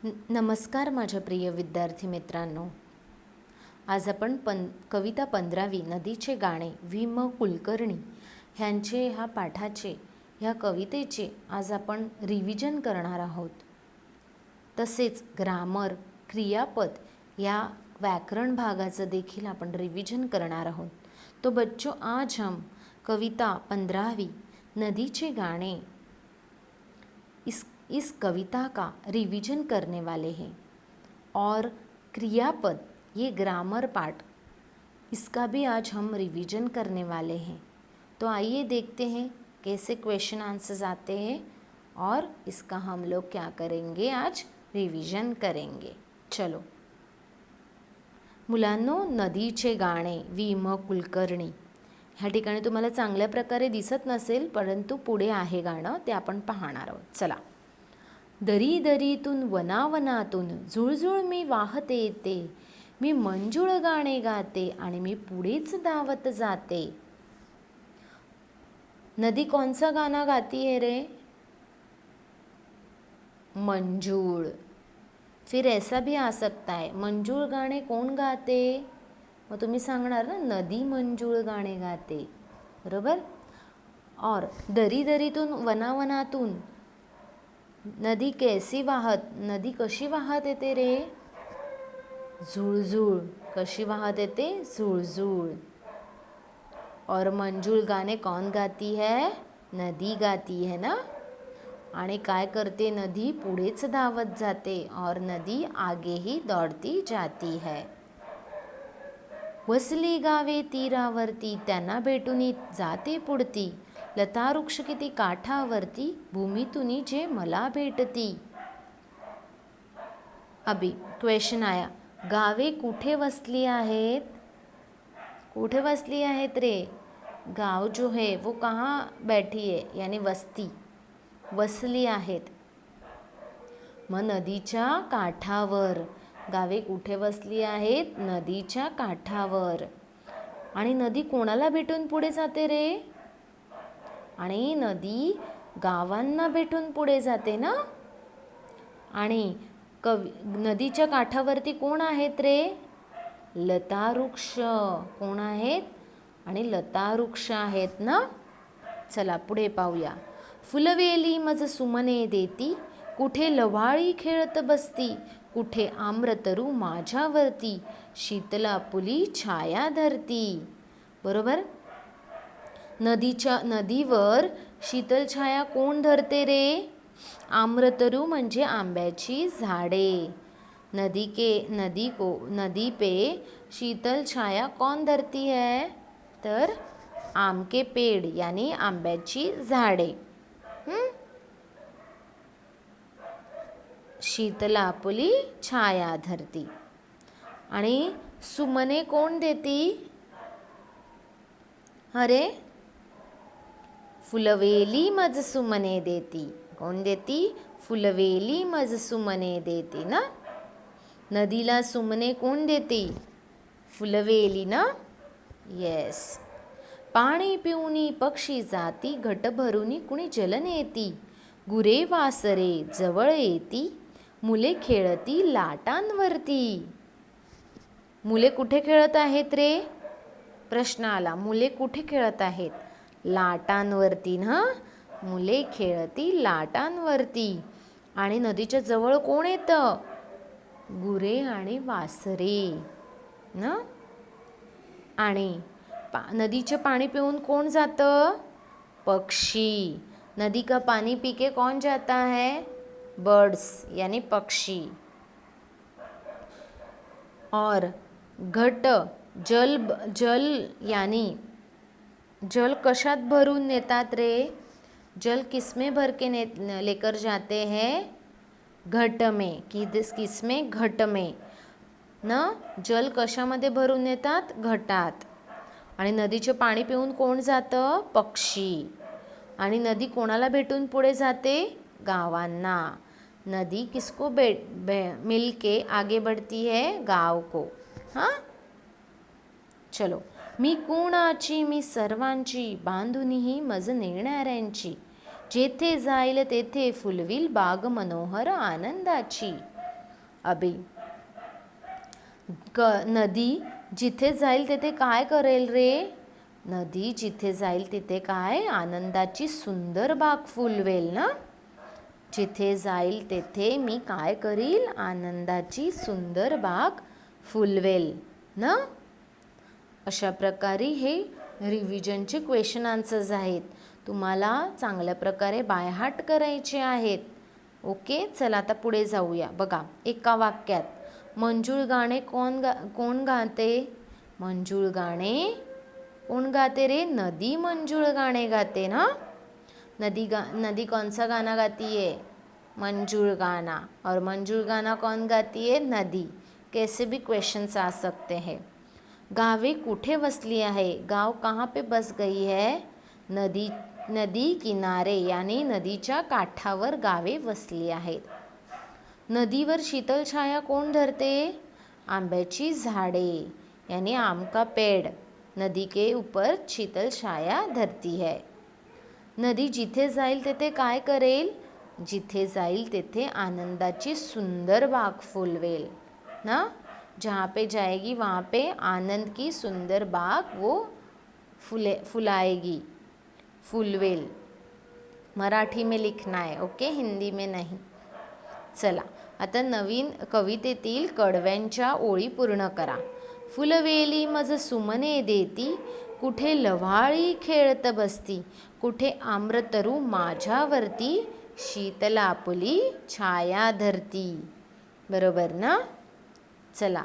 नमस्कार माझ्या प्रिय विद्यार्थी मित्रांनो. आज आपण कविता 15वी नदीचे गाणे वि म कुलकर्णी ह्यांचे ह्या पाठाचे ह्या कवितेचे आज आपण रिव्हिजन करणार आहोत. तसेच ग्रामर, क्रियापद या व्याकरण भागाचं देखील आपण रिव्हिजन करणार आहोत. तो बच्चों, आज हम कविता 15वी नदीचे गाणे इस कविता का रिवीजन करने वाले हैं और क्रियापद ये ग्रामर पार्ट इसका भी आज हम रिवीजन करने वाले हैं. तो आइए देखते हैं कैसे क्वेश्चन आंसर्स आते हैं और इसका हम लोग क्या करेंगे, आज रिवीजन करेंगे. चलो मुलांनो, नदीचे गाणे वि म कुलकर्णी ह्या ठिकाणी तुम्हाला चांगल्या प्रकारे दिसत नसेल, परंतु पुढे आहे गाणं, ते आपण पाहणार आहोत. चला. दरी दरीतून वनावनातून झुळझुळ मी वाहते येते, मी मंजुळ गाणे गाते आणि मी पुढेच धावत जाते. नदी कौन सा गाना गाती है रे? मंजूळ. फिर ऐसा भी आ सकता है, मंजूळ गाणे कोण गाते? मग तुम्ही सांगणार ना, नदी मंजूळ गाणे गाते, बरोबर. और दरी दरीतून वनावनातून नदी कैसी वाहत, नदी कशी वाहत येते रे? झुळझुळ. कशी वाहत येते? झुळझुळ. और मंजूळ गाणे कौन गाती है? नदी गाती है ना. आणि काय करते नदी? पुढेच धावत जाते, और नदी आगे ही दौड़ती जाती है. वसली गावे तीरावरती, त्यांना भेटून जाते पुढती, लता वृक्ष किती काठावरती, भूमीतूनी जे मला भेटती. अभी क्वेश्चन आया, गावे कुठे वसली आहेत? कुठे वसली आहेत रे? गाव जो है वो कहाँ बैठी है, यानी वस्ती, वसली आहेत. मग नदीच्या काठावर. गावे कुठे वसली आहेत? नदीच्या काठावर. आणि नदी कोणाला भेटून पुढे जाते रे? आणि नदी गावांना भेटून पुढे जाते ना. आणि नदीच्या काठावरती कोण आहेत रे? लता वृक्ष. कोण आहेत? आणि लता वृक्ष आहेत ना. चला पुढे पाहूया. फुलवेली मज सुमने देती, कुठे लव्हाळी खेळत बसती, कुठे आम्रतरू माझ्यावरती, शीतला पुली छाया धरती. बरोबर. नदीवर शीतल छाया कोण धरते रे? आम्रतरू म्हणजे आंब्याची झाडे. नदी पे शीतल छाया कौन धरती है? तर आम के पेड़, यानी आंब्याची झाडे. शीतला पुली छाया धरती. आणि सुमने कोण देती? अरे, फुलवेली मज सुमने देती. कोण देती? फुलवेली मज सुमने देती ना. नदीला सुमने कोण देती? फुलवेली ना. येस. पाणी पिऊनी पक्षी जाती, घट भरूनी कुणी जल नेती, गुरे वासरे जवळ येती, मुले खेळती लाटांवरती. मुले कुठे खेळत आहेत रे? प्रश्न आला. मुले कुठे खेळत आहेत? लाटांवरती ना. मुले खेळती लाटांवरती. आणि नदीच्या जवळ कोण येतं? गुरे आणि वासरे ना. आणि नदीचे पाणी पिऊन कोण जातं? पक्षी. नदी का पानी पी के कौन जाता है? बर्ड्स, यानी पक्षी. और घट, जल यानी जल कशात भरून नेतात रे? जल किसमें भर के लेकर जाते हैं? घट में. किसमें? घट में ना. जल कशामध्ये भरून नेतात? घटात. आणि नदीचे पाणी पिऊन कोण जातं? पक्षी. आणि नदी कोणाला भेटून पुढे जाते? गावांना. नदी किसको मिल के आगे बढ़ती है? गाव को. हाँ, चलो. मी कुणाची, मी सर्वांची, बांधुनीही मज नेणाऱ्यांची, जेथे जाईल तेथे फुलविल बाग मनोहर आनंदाची. अभी नदी जिथे जाईल तिथे काय करेल रे? नदी जिथे जाईल तिथे काय? आनंदाची सुंदर बाग फुलवेल ना. जिथे जाईल तेथे मी काय करील? आनंदाची सुंदर बाग फुलवेल ना. अशा प्रकारे हे रिव्हिजनचे क्वेश्चन आन्सर्स आहेत. तुम्हाला चांगल्या प्रकारे बाय हार्ट करायचे आहेत. ओके, चला आता पुढे जाऊया. बघा, एका वाक्यात मंजूळ गाणे कोण गाते? मंजूळ गाणे कोण गाते रे? नदी मंजूळ गाणे गाते ना. नदी कौन सा गाना गाती है? मंजूळ गाना. और मंजूळ गाना कौन गाती है? नदी. कैसे भी क्वेश्चंस आ सकते हैं. गावे कुठे वसली आहे? गाव कहाँ पे बस गई है? नदी किनारे यानी नदीच्या काठावर गावे वसली आहेत. नदीवर शीतल छाया कोण धरते? आंब्याची झाडे यानी आम का पेड़ नदी के ऊपर शीतल छाया धरती है. नदी जिथे जाईल तेथे काय करेल? जिथे जाईल तेथे आनंदाची सुंदर बाग फुलवेल ना. जहाँ पे जाएगी वहाँ पे आनंद की सुंदर बाग वो फुलाएगी, फुलवेल. मराठी में लिखना है, ओके, हिंदी में नहीं. चला आता नवीन कवितेतील कडव्यांच्या ओळी पूर्ण करा. फुलवेली मज सुमने देती, कुठे लव्हाळी खेळत बसती, कुठे आम्रतरू माझ्यावरती, शीतल आपुली छाया धरती. बरोबर ना. चला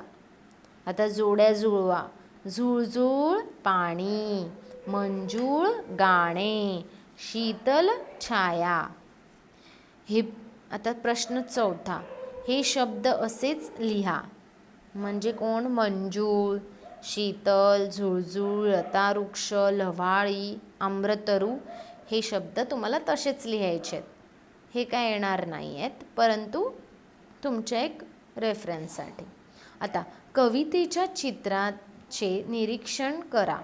आता जोड्या जुळवा. झुळझुळ पाणी, मंजूळ गाणे, शीतल छाया. हे आता प्रश्न चौथा. हे शब्द असेच लिहा. म्हणजे कोण? मंजूळ, शीतल, झुळझुळ, लतावृक्ष, लव्हाळी, आम्रतरू हे शब्द तुम्हाला तसेच लिहायचे आहेत. हे काय येणार नाही आहेत, परंतु तुमच्या एक रेफरन्ससाठी. आता कवितेच्या चित्राचे निरीक्षण करा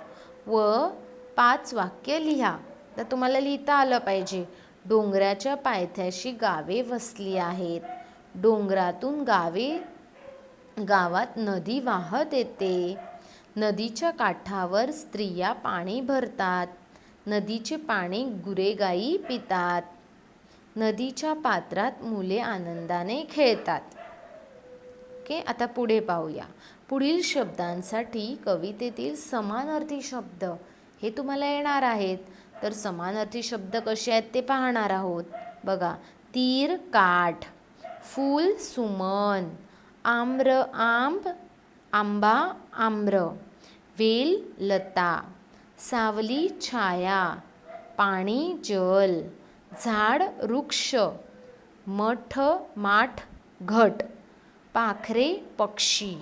व 5 वाक्य लिहा. तर तुम्हाला लिहिता आलं पाहिजे. डोंगराच्या पायथ्याशी गावे वसली आहेत. डोंगरातून गावात नदी वाहत येते. नदीच्या काठावर स्त्रिया पाणी भरतात. नदीचे पाणी गुरेगाई पितात. नदीच्या पात्रात मुले आनंदाने खेळतात. ओके, आता पुढे पाहूया. पुढील शब्दांसाठी कवितेतील समानार्थी शब्द हे तुम्हाला येणार आहेत. तर समानार्थी शब्द कसे आहेत ते पाहणार आहोत. बघा, तीर काठ, फूल सुमन, आम्र आंब, आंबा आम्र, वेल लता, सावली छाया, पाणी जल, झाड वृक्ष, मठ माठ घट, पाखरे पक्षी.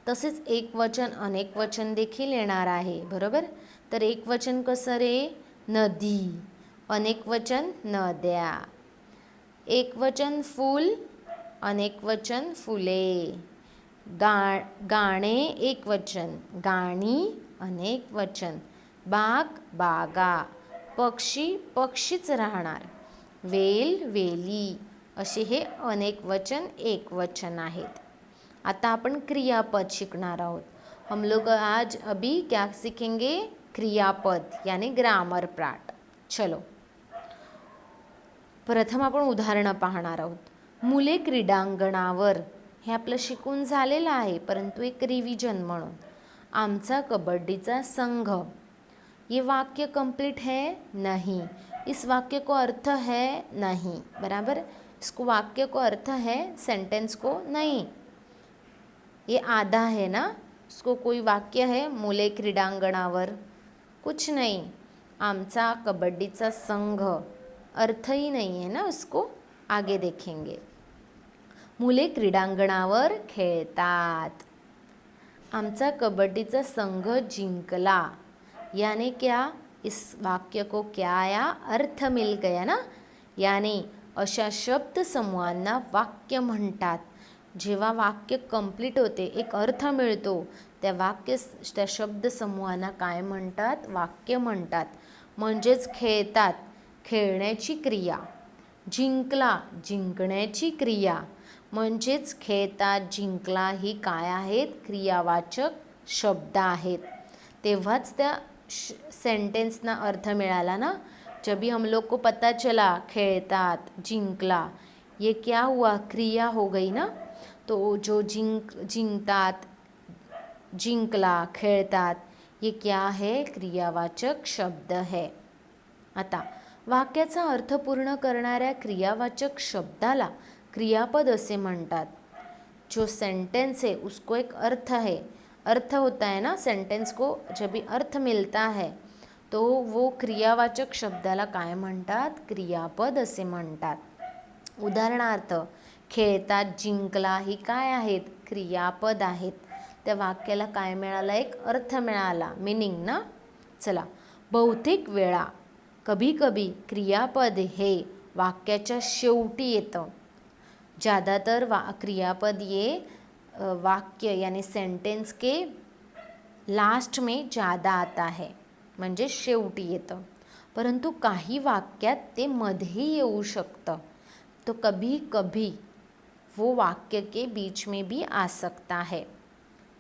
तसेच एक वचन अनेक वचन देखील येणार आहे. बरोबर. तर एक वचन कसं रे? नदी. अनेक वचन नद्या. एक वचन फूल, अनेक वचन फुले. गाणे एक वचन गाणी, अनेक वचन बाग बागा, पक्षी पक्षीच राहणार, वेल वेली असे हे अनेक वचन एक वचन आहेत. आता आपण क्रियापद शिकणार आहोत. हम लोग आज अभी क्या सीखेंगे? क्रियापद यानी ग्रामर पार्ट. चलो प्रथम आपण उदाहरणं पाहणार आहोत. मुले क्रीडांगणावर हे आपलं शिकून झालेलं आहे, परंतु एक रिविजन म्हणून. आमचा कबड्डीचा संघ. ये वाक्य कंप्लीट है? नहीं. इस वाक्य को अर्थ है? नहीं. बराबर. इसको वाक्य को अर्थ है, सेंटेंस को नहीं. ये आधा है ना. इसको कोई वाक्य है? मुले क्रीडांगणावर, कुछ नहीं. आमचा कबड्डीचा संघ, अर्थ ही नहीं है ना उसको. आगे देखेंगे. मुले क्रीडांगणावर खेळतात. आमचा कबड्डीचा संघ जिंकला. यानी क्या? इस वाक्य को क्या आया? अर्थ मिल गया ना. यानी अशा शब्द समूहांना वाक्य म्हणतात. जेव्हा वाक्य कंप्लीट होते, एक अर्थ मिळतो, त्या शब्द समूहांना काय म्हणतात? वाक्य म्हणतात. म्हणजेच खेळतात, खेळण्याची क्रिया. जिंकला, जिंकण्याची क्रिया, म्हणजेच खेळतात, जिंकला ही काय आहेत? क्रियावाचक शब्द आहेत. तेव्हाच त्या सेंटेंसना अर्थ मिळाला ना. जब भी हम लोग को पता चला खेळतात, जिंकला, ये क्या हुआ? क्रिया हो गई ना. तो जो जिंकतात, जिंकला, खेळतात, ये क्या है? क्रियावाचक शब्द है. आता वाक्याचा अर्थ पूर्ण करणाऱ्या क्रियावाचक शब्दाला क्रियापद असे म्हणतात. जो सेंटेंस है उसको एक अर्थ है, अर्थ होता है ना सेंटेंस को, जब भी अर्थ मिलता है तो वो क्रियावाचक शब्दाला काय म्हणतात? क्रियापद असे म्हणतात. उदाहरणार्थ खेळतात, जिंकला ही काय आहेत? क्रियापद आहेत. त्या वाक्याला काय मिळाला? एक अर्थ मिळाला, मीनिंग ना. चला, बहुतेक वेळा, कभी कभी क्रियापद हे वाक्याच्या शेवटी येतं. ज़्यादातर क्रियापद ये वाक्य यानी सेंटेंस के लास्ट में ज़्यादा आता है, म्हणजे शेवटी येतं. परंतु काही वाक्यात ते मध्येही येऊ शकतं. तो कभी कभी वो वाक्य के बीच में भी आ सकता है.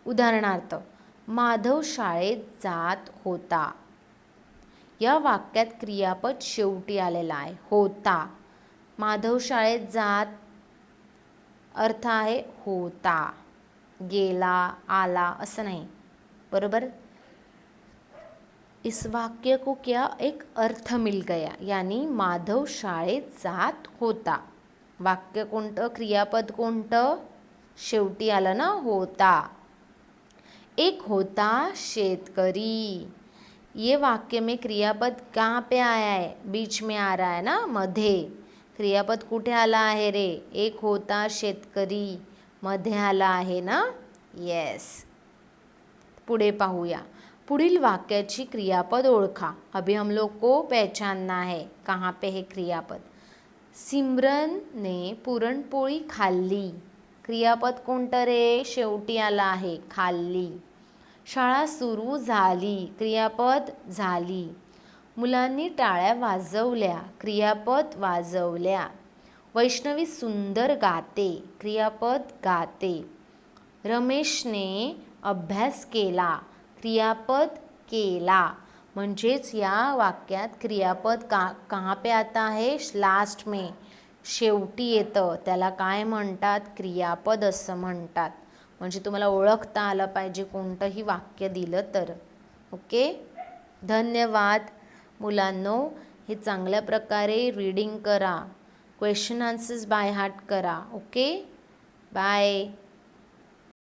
उदाहरणार्थ माधव शाळेत जात होता. या वाक्यात क्रियापद शेवटी आलेला आहे, होता. माधव शाळेत जात, अर्थ आहे होता, गेला, आला असं नाही, बरोबर. इस वाक्य को क्या एक अर्थ मिल गया, यानी माधव शाळेत जात होता. वाक्य कोणतं? क्रियापद कोणतं? शेवटी आलं ना, होता. एक होता शेतकरी. ये वाक्य में क्रियापद कहाँ पे आया है? बीच में आ रहा है ना, मध्ये. क्रियापद कुठे आला आहे रे? एक होता शेतकरी, मध्ये आला आहे ना. येस. पुढे पाहूया. पुढील वाक्याची क्रियापद ओळखा. अभी हम लोग को पहचानना है कहाँ पे है क्रियापद. सिमरन ने पुरणपोळी खाल्ली. क्रियापद कोणतं रे? शेवटी आला आहे, खाल्ली. शाळा सुरू झाली. क्रियापद झाली. मुलांनी टाळ्या वाजवल्या. क्रियापद वाजवल्या. वैष्णवी सुंदर गाते. क्रियापद गाते. रमेशने अभ्यास केला. क्रियापद केला. म्हणजेच या वाक्यात क्रियापद कहाँ पे आता है? लास्ट में, शेवटी येतं. त्याला काय म्हणतात? क्रियापद असं म्हणतात. म्हणजे तुम्हाला ओळखता आलं पाहिजे कोणतंही वाक्य दिलं तर. ओके, धन्यवाद मुलांनो. हे चांगल्या प्रकारे रीडिंग करा, क्वेश्चन आन्सर्स बाय हार्ट करा. Okay, bye.